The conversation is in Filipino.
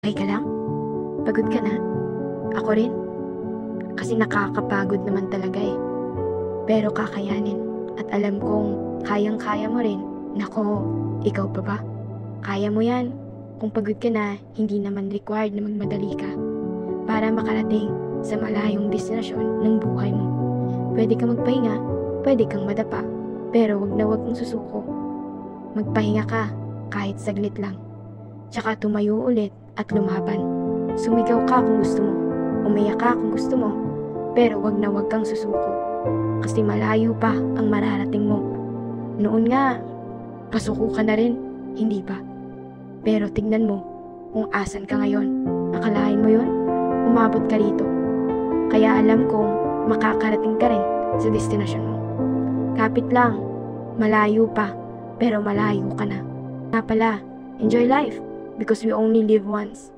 Okay ka lang? Pagod ka na? Ako rin. Kasi nakakapagod naman talaga eh. Pero kakayanin. At alam kong kayang-kaya mo rin. Nako, ikaw pa ba? Kaya mo yan. Kung pagod ka na, hindi naman required na magmadali ka para makarating sa malayong destinasyon ng buhay mo. Pwede kang magpahinga, pwede kang madapa, pero wag na wag kang susuko. Magpahinga ka, kahit saglit lang. Tsaka tumayo ulit at lumaban. Sumigaw ka kung gusto mo, umiyak ka kung gusto mo, pero wag na wag kang susuko. Kasi malayo pa ang mararating mo. Noon nga, pasuko ka na rin, hindi ba? Pero tignan mo kung asan ka ngayon. Akalain mo yun? Umabot ka rito. Kaya alam kong makakarating ka rin sa destinasyon mo. Kapit lang, malayo pa, pero malayo ka na. Nga pala, enjoy life because we only live once.